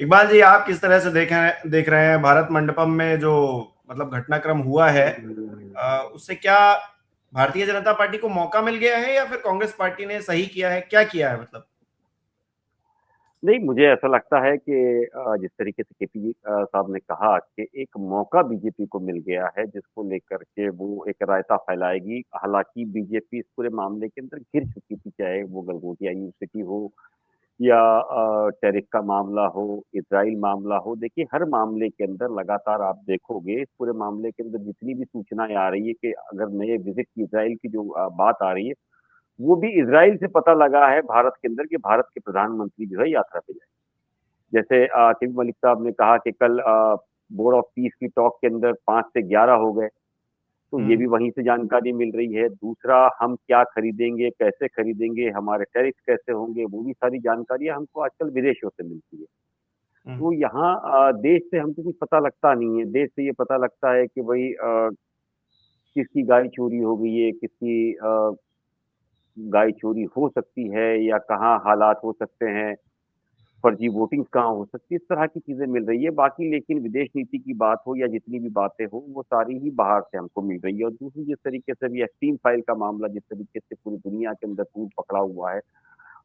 इकबाल जी, आप किस तरह से देख रहे हैं भारत मंडपम में जो मतलब घटनाक्रम हुआ है, उससे क्या भारतीय जनता पार्टी को मौका मिल गया है या फिर कांग्रेस पार्टी ने सही किया है, क्या किया है मतलब? नहीं, मुझे ऐसा लगता है कि जिस तरीके से केपी साहब ने कहा कि एक मौका बीजेपी को मिल गया है जिसको लेकर के वो एक रायता फैलाएगी। हालांकि बीजेपी इस पूरे मामले के अंदर घिर चुकी थी, चाहे वो गलगोटिया यूनिवर्सिटी हो या टैरिफ का मामला हो, इजराइल मामला हो। देखिए, हर मामले के अंदर लगातार आप देखोगे इस पूरे मामले के अंदर जितनी भी सूचनाएं आ रही है कि अगर नए विजिट की इजराइल की जो बात आ रही है, वो भी इजराइल से पता लगा है भारत के अंदर कि भारत के प्रधानमंत्री जो है यात्रा पे जाए। जैसे केपी मलिक साहब ने कहा कि कल बोर्ड ऑफ पीस की टॉक के अंदर 5 से 11 हो गए, तो ये भी हम्म। वहीं से जानकारी मिल रही है। दूसरा, हम क्या खरीदेंगे, कैसे खरीदेंगे, हमारे टैरिफ कैसे होंगे, वो भी सारी जानकारियां हमको आजकल विदेशों से मिलती है। हम्म। तो यहाँ देश से हमको कुछ पता लगता नहीं है। देश से ये पता लगता है कि भाई किसकी गाय चोरी हो गई है, किसकी गाय चोरी हो सकती है, या कहाँ हालात हो सकते हैं, फर्जी वोटिंग कहाँ हो सकती है, इस तरह की चीजें मिल रही है। बाकी लेकिन विदेश नीति की बात हो या जितनी भी बातें हो, वो सारी ही बाहर से हमको मिल रही है। और दूसरी, जिस तरीके से भी एक्सट्रीम फाइल का मामला जिस तरीके से पूरी दुनिया के अंदर टूट पकड़ा हुआ है,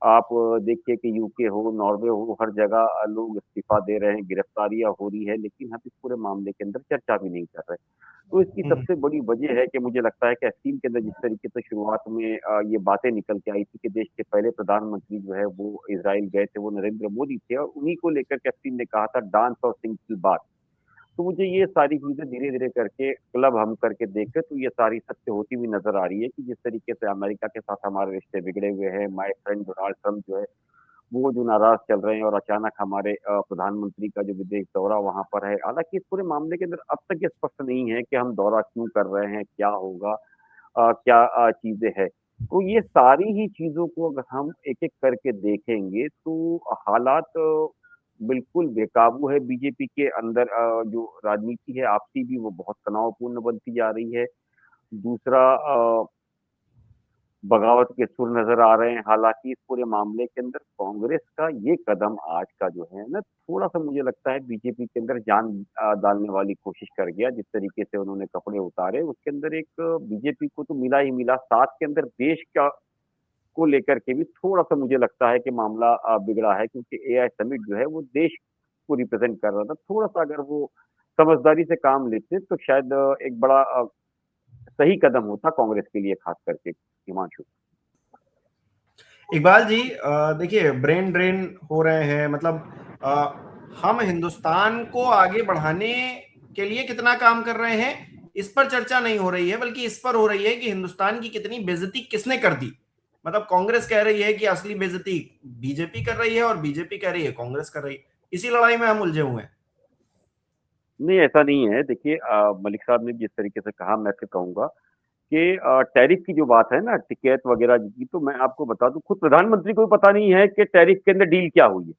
आप देखिए कि यूके हो, नॉर्वे हो, हर जगह लोग इस्तीफा दे रहे हैं, गिरफ्तारियां हो रही है, लेकिन हम इस पूरे मामले के अंदर चर्चा भी नहीं कर रहे। तो इसकी हम्म। सबसे बड़ी वजह है कि मुझे लगता है कि अस्सीम के अंदर जिस तरीके से शुरुआत में ये बातें निकल के आई थी कि देश के पहले प्रधानमंत्री जो है वो इजराइल गए थे, वो नरेंद्र मोदी थे, और उन्हीं को लेकर के अस्सीम ने कहा था डांस और सिंग की बात। तो मुझे ये सारी चीजें धीरे धीरे करके क्लब हम करके देखे तो ये सारी सत्य होती हुई नजर आ रही है कि जिस तरीके से अमेरिका के साथ हमारे रिश्ते बिगड़े हुए हैं, माय फ्रेंड डोनाल्ड ट्रम्प जो है वो जो नाराज चल रहे हैं, और अचानक हमारे प्रधानमंत्री का जो विदेश दौरा वहां पर है। हालांकि इस पूरे मामले के अंदर अब तक ये स्पष्ट नहीं है कि हम दौरा क्यों कर रहे हैं, क्या होगा, क्या चीजें हैं। तो ये सारी ही चीजों को अगर हम एक एक करके देखेंगे तो हालात बिल्कुल बेकाबू है। बीजेपी के अंदर जो राजनीति है आपसी भी, वो बहुत तनावपूर्ण बनती जा रही है। दूसरा, बगावत के सुर नजर आ रहे हैं। हालांकि इस पूरे मामले के अंदर कांग्रेस का ये कदम आज का जो है ना, थोड़ा सा मुझे लगता है बीजेपी के अंदर जान डालने वाली कोशिश कर गया। जिस तरीके से उन्होंने कपड़े उतारे, उसके अंदर एक बीजेपी को तो मिला ही मिला, साथ के अंदर देश का को लेकर के भी थोड़ा सा मुझे लगता है कि मामला बिगड़ा है, क्योंकि एआई समिट जो है वो देश को रिप्रेजेंट कर रहा था। थोड़ा सा अगर वो समझदारी से काम लेते तो शायद एक बड़ा सही कदम होता कांग्रेस के लिए, खास करके हिमांशु। इकबाल जी, देखिए, ब्रेन ड्रेन हो रहे हैं मतलब हम हिंदुस्तान को आगे बढ़ाने के लिए कितना काम कर रहे हैं, इस पर चर्चा नहीं हो रही है, बल्कि इस पर हो रही है कि हिंदुस्तान की कितनी बेइज्जती किसने कर दी। मतलब कांग्रेस कह रही है कि असली बेइज्जती बीजेपी कर रही है और बीजेपी कह रही है कांग्रेस कर रही है। इसी लड़ाई में हम उलझे हुए हैं। नहीं, ऐसा नहीं है। देखिए, मलिक साहब ने जिस तरीके से कहा, मैं फिर कहूंगा कि टैरिफ की जो बात है ना, टिकैत वगैरह की, तो मैं आपको बता दूं, खुद प्रधानमंत्री को भी पता नहीं है कि टैरिफ के अंदर डील क्या हुई है।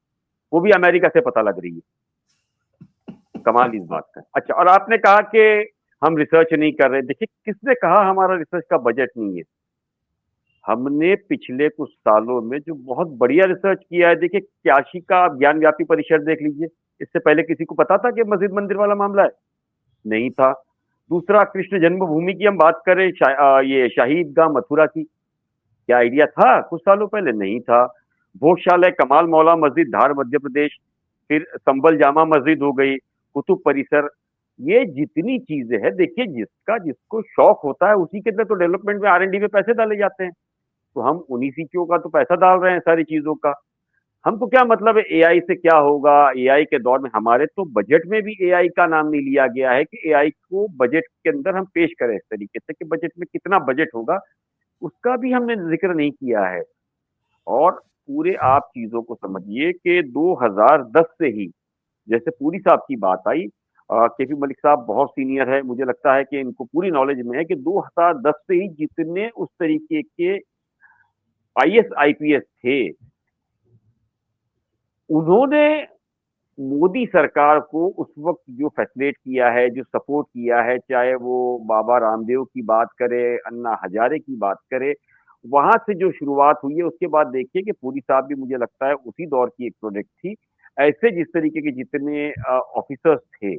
वो भी अमेरिका से पता लग रही है। कमाल इस बात का। अच्छा, और आपने कहा कि हम रिसर्च नहीं कर रहे। देखिए, किसने कहा हमारा रिसर्च का बजट नहीं है? हमने पिछले कुछ सालों में जो बहुत बढ़िया रिसर्च किया है। देखिए, काशी का आप ज्ञान व्यापी परिषद देख लीजिए। इससे पहले किसी को पता था कि मस्जिद मंदिर वाला मामला है? नहीं था। दूसरा, कृष्ण जन्मभूमि की हम बात करें, ये शाही ईदगाह मथुरा की, क्या आइडिया था कुछ सालों पहले? नहीं था। भोगशाला कमाल मौला मस्जिद धार मध्य प्रदेश, फिर संबल जामा मस्जिद हो गई, कुतुब परिसर, ये जितनी चीजें हैं, देखिए जिसका जिसको शौक होता है उसी के अंदर तो डेवलपमेंट में R&D में पैसे डाले जाते हैं। तो हम उन्हीं सीचों का तो पैसा डाल रहे हैं, सारी चीजों का। हमको क्या मतलब है एआई से क्या होगा? एआई के दौर में हमारे तो बजट में भी एआई का नाम नहीं लिया गया है कि एआई को बजट के अंदर हम पेश करें इस तरीके से कि बजट में कितना बजट होगा, उसका भी हमने जिक्र नहीं किया है। और पूरे आप चीजों को समझिए कि 2010 से ही, जैसे पूरी साहब की बात आई, केपी मलिक साहब बहुत सीनियर है, मुझे लगता है कि इनको पूरी नॉलेज में है कि 2010 से ही जितने उस तरीके के आईएएस आईपीएस थे, उन्होंने मोदी सरकार को उस वक्त जो फैसिलिटेट किया है, जो सपोर्ट किया है, चाहे वो बाबा रामदेव की बात करे, अन्ना हजारे की बात करे, वहां से जो शुरुआत हुई है, उसके बाद देखिए कि पूरी साहब भी मुझे लगता है उसी दौर की एक प्रोडक्ट थी। ऐसे जिस तरीके के जितने ऑफिसर्स थे,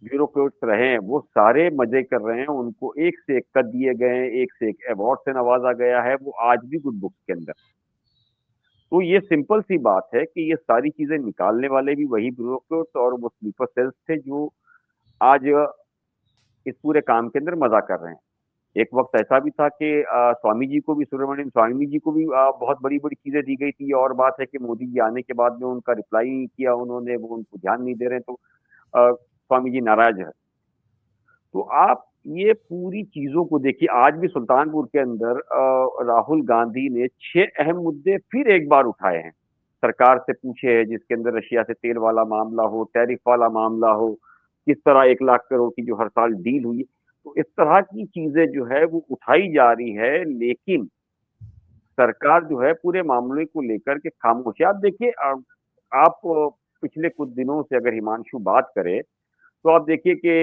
ब्यूरोक्रेट्स रहे हैं, वो सारे मजे कर रहे हैं, उनको एक से एक कद दिए गए हैं, एक से एक अवार्ड से नवाजा गया है, वो आज भी गुड बुक्स के अंदर। तो ये सिंपल सी बात है कि ये सारी चीजें निकालने वाले भी वही ब्यूरोक्रेट्स और वो स्लीपर सेल्स थे जो आज इस पूरे काम के अंदर मजा कर रहे हैं। एक वक्त ऐसा भी था कि स्वामी जी को भी, सुब्रमण्यम स्वामी जी को भी बहुत बड़ी बड़ी चीजें दी गई थी। और बात है कि मोदी जी आने के बाद में उनका रिप्लाई नहीं किया उन्होंने, वो उनको ध्यान नहीं दे रहे हैं, तो स्वामी जी नाराज है। तो आप ये पूरी चीजों को देखिए, आज भी सुल्तानपुर के अंदर राहुल गांधी ने 6 अहम मुद्दे फिर एक बार उठाए हैं, सरकार से पूछे हैं, जिसके अंदर रशिया से तेल वाला मामला हो, टैरिफ वाला मामला हो, किस तरह 1 लाख करोड़ की जो हर साल डील हुई। तो इस तरह की चीजें जो है वो उठाई जा रही है, लेकिन सरकार जो है पूरे मामले को लेकर के खामोश है। आप देखिए, आप पिछले कुछ दिनों से अगर हिमांशु बात करें, तो आप देखिए कि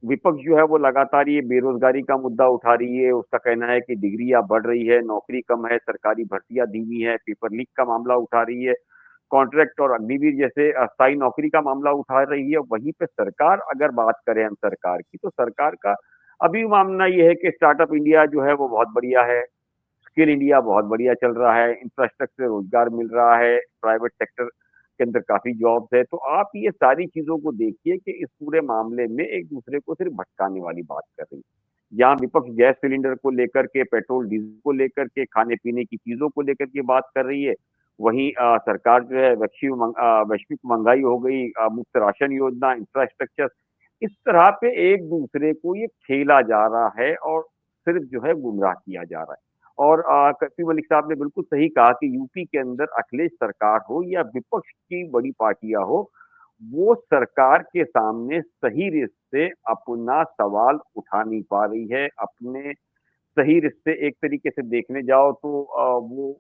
विपक्ष जो है वो लगातार ये बेरोजगारी का मुद्दा उठा रही है। उसका कहना है कि डिग्रियां बढ़ रही है, नौकरी कम है, सरकारी भर्तियां धीमी है, पेपर लीक का मामला उठा रही है, कॉन्ट्रैक्ट और अग्निवीर जैसे अस्थायी नौकरी का मामला उठा रही है। वहीं पे सरकार अगर बात करें हम सरकार की, तो सरकार का अभी मानना ये है कि स्टार्टअप इंडिया जो है वो बहुत बढ़िया है, स्किल इंडिया बहुत बढ़िया चल रहा है, इंफ्रास्ट्रक्चर रोजगार मिल रहा है, प्राइवेट सेक्टर के अंदर काफी जॉब्स है। तो आप ये सारी चीजों को देखिए कि इस पूरे मामले में एक दूसरे को सिर्फ भटकाने वाली बात कर रही है। जहां विपक्ष गैस सिलेंडर को लेकर के, पेट्रोल डीजल को लेकर के, खाने पीने की चीजों को लेकर के बात कर रही है, वहीं सरकार जो है वैश्विक महंगाई हो गई, मुफ्त राशन योजना, इंफ्रास्ट्रक्चर, इस तरह पे एक दूसरे को ये खेला जा रहा है और सिर्फ जो है गुमराह किया जा रहा है। और कपिल मलिक साहब ने बिल्कुल सही कहा कि यूपी के अंदर अखिलेश सरकार हो या विपक्ष की बड़ी पार्टियां हो, वो सरकार के सामने सही रिश्ते अपना सवाल उठा नहीं पा रही है। अपने सही रिश्ते एक तरीके से देखने जाओ तो वो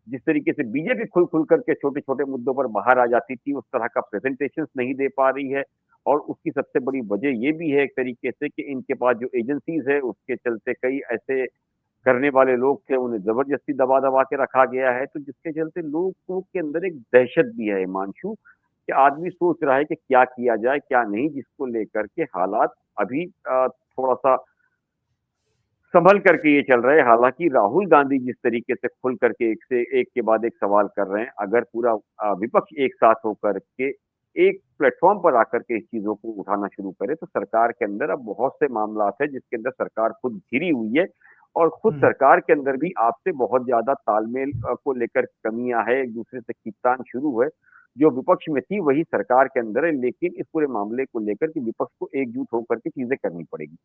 जिस तरीके से बीजेपी खुल खुल करके छोटे छोटे मुद्दों पर बाहर आ जाती थी, उस तरह का प्रेजेंटेशन नहीं दे पा रही है। और उसकी सबसे बड़ी वजह ये भी है एक तरीके से कि इनके पास जो एजेंसीज है उसके चलते कई ऐसे करने वाले लोग थे, उन्हें जबरदस्ती दबा दबा के रखा गया है। तो जिसके चलते लोगों के अंदर एक दहशत भी है हिमांशु, कि आदमी सोच रहा है कि क्या किया जाए क्या नहीं, जिसको लेकर के हालात अभी थोड़ा सा संभल करके ये चल रहे हैं। हालांकि राहुल गांधी जिस तरीके से खुल करके एक से एक के बाद एक सवाल कर रहे हैं, अगर पूरा विपक्ष एक साथ होकर के एक प्लेटफॉर्म पर आकर के इस चीजों को उठाना शुरू करे, तो सरकार के अंदर अब बहुत से मामला है जिसके अंदर सरकार खुद घिरी हुई है। और खुद सरकार के अंदर भी आपसे बहुत ज्यादा तालमेल को लेकर कमियां है, एक दूसरे से खींचतान शुरू है। जो विपक्ष में थी वही सरकार के अंदर है, लेकिन इस पूरे मामले को लेकर के विपक्ष को एकजुट होकर के चीजें करनी पड़ेगी।